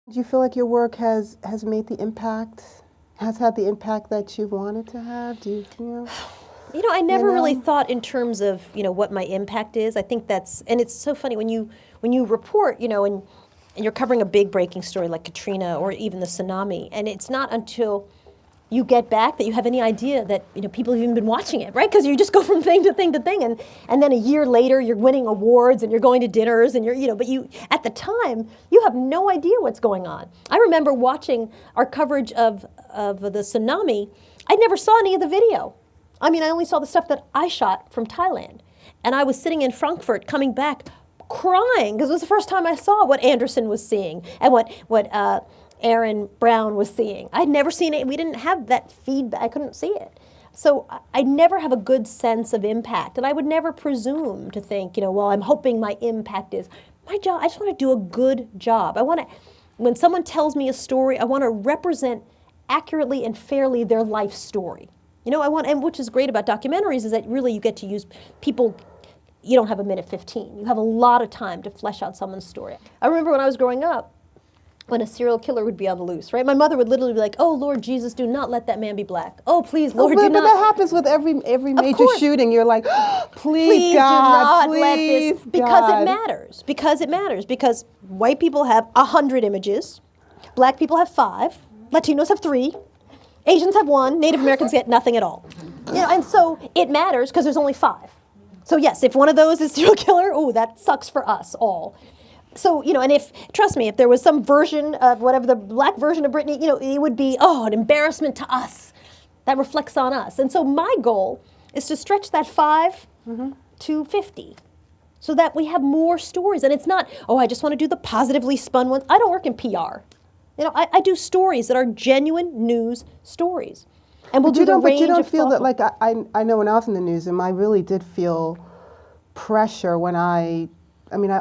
Do you feel like your work has made the impact, has had the impact that you wanted to have? Do you feel? I never really thought in terms of, what my impact is. I think and it's so funny when you report, and you're covering a big breaking story like Katrina or even the tsunami, and it's not until you get back that you have any idea that people have even been watching it, right? Because you just go from thing to thing to thing, and then a year later you're winning awards and you're going to dinners and but you at the time you have no idea what's going on. I remember watching our coverage of the tsunami. I never saw any of the video. I mean, I only saw the stuff that I shot from Thailand, and I was sitting in Frankfurt coming back crying because it was the first time I saw what Anderson was seeing and what Aaron Brown was seeing. I'd never seen it. We didn't have that feedback. I couldn't see it. So I never have a good sense of impact. And I would never presume to think, well, I'm hoping my impact is my job. I just want to do a good job. When someone tells me a story, I want to represent accurately and fairly their life story. And which is great about documentaries is that really you get to use people. You don't have a minute 15. You have a lot of time to flesh out someone's story. I remember when I was growing up, when a serial killer would be on the loose, right? My mother would literally be like, "Oh, Lord Jesus, do not let that man be black. Oh, please, Lord, do not." But that happens with every major shooting. You're like, please, God, do not let this, because it matters. Because it matters. Because white people have 100 images, black people have 5, Latinos have 3, Asians have 1, Native Americans get nothing at all. And so it matters because there's only 5. So yes, if one of those is serial killer, that sucks for us all. So, and trust me, if there was some version of whatever, the black version of Britney, it would be, an embarrassment to us. That reflects on us. And so my goal is to stretch that 5 to 50 so that we have more stories. And it's not, I just want to do the positively spun ones. I don't work in PR. I do stories that are genuine news stories. And we'll do the range of But you don't feel that, like, I know when I was in the newsroom, I really did feel pressure when I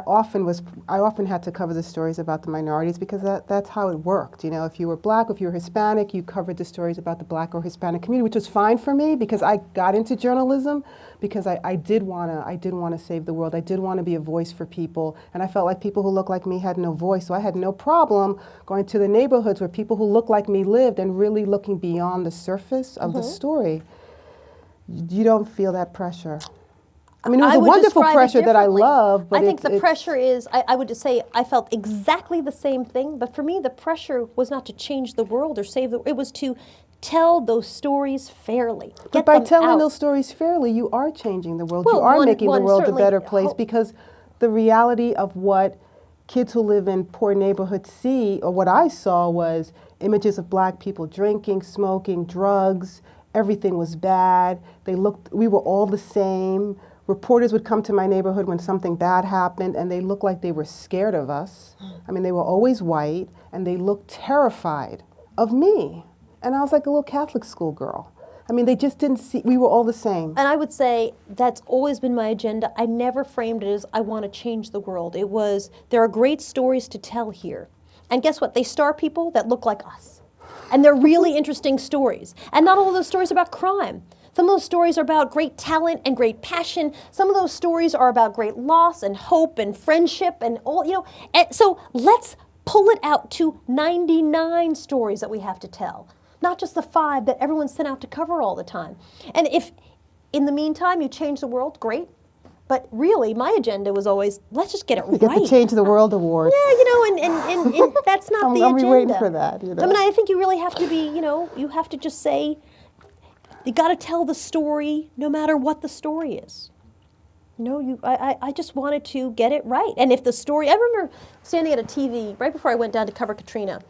often had to cover the stories about the minorities because that's how it worked. If you were black, if you were Hispanic, you covered the stories about the black or Hispanic community, which was fine for me because I got into journalism because I did want to save the world. I did want to be a voice for people, and I felt like people who looked like me had no voice. So I had no problem going to the neighborhoods where people who looked like me lived and really looking beyond the surface of the story. You don't feel that pressure? I mean, it was a wonderful pressure that I love, but I think the pressure is, I would just say, I felt exactly the same thing, but for me, the pressure was not to change the world or save the world, it was to tell those stories fairly. But by telling those stories fairly, you are changing the world. You are making the world a better place because the reality of what kids who live in poor neighborhoods see, or what I saw, was images of black people drinking, smoking, drugs. Everything was bad. We were all the same. Reporters would come to my neighborhood when something bad happened, and they looked like they were scared of us. I mean, they were always white, and they looked terrified of me. And I was like a little Catholic school girl. I mean, they just didn't see, we were all the same. And I would say that's always been my agenda. I never framed it as I want to change the world. It was, there are great stories to tell here. And guess what? They star people that look like us. And they're really interesting stories. And not all of those stories are about crime. Some of those stories are about great talent and great passion. Some of those stories are about great loss and hope and friendship and all, And so let's pull it out to 99 stories that we have to tell, not just the 5 that everyone's sent out to cover all the time. And if, in the meantime, you change the world, great. But really, my agenda was always, let's just get it right. Get the Change the World Award. Yeah, and that's not the agenda. I'm waiting for that. I mean, I think you really have to be, you have to just say, you got to tell the story no matter what the story is. I just wanted to get it right. And if the story, I remember standing at a TV right before I went down to cover Katrina,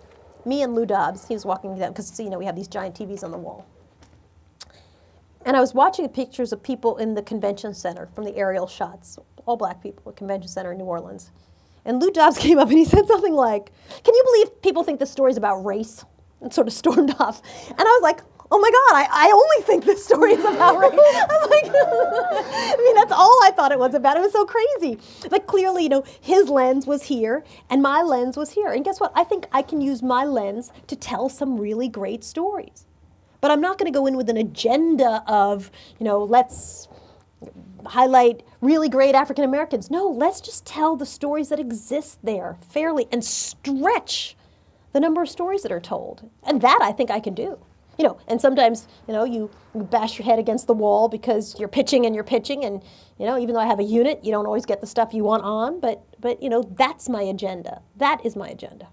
me and Lou Dobbs, he was walking down, because we have these giant TVs on the wall. And I was watching pictures of people in the convention center from the aerial shots, all black people at convention center in New Orleans. And Lou Dobbs came up and he said something like, "Can you believe people think this story's about race?" And sort of stormed off. And I was like, oh my God, I only think this story is about race. I was like, that's all I thought it was about. It was so crazy. But clearly, his lens was here and my lens was here. And guess what? I think I can use my lens to tell some really great stories. But I'm not going to go in with an agenda of, let's highlight really great African Americans. No, let's just tell the stories that exist there fairly and stretch the number of stories that are told. And that I think I can do. You know, and sometimes, you know, you bash your head against the wall because you're pitching, and, you know, even though I have a unit, you don't always get the stuff you want on, but you know, that's my agenda. That is my agenda.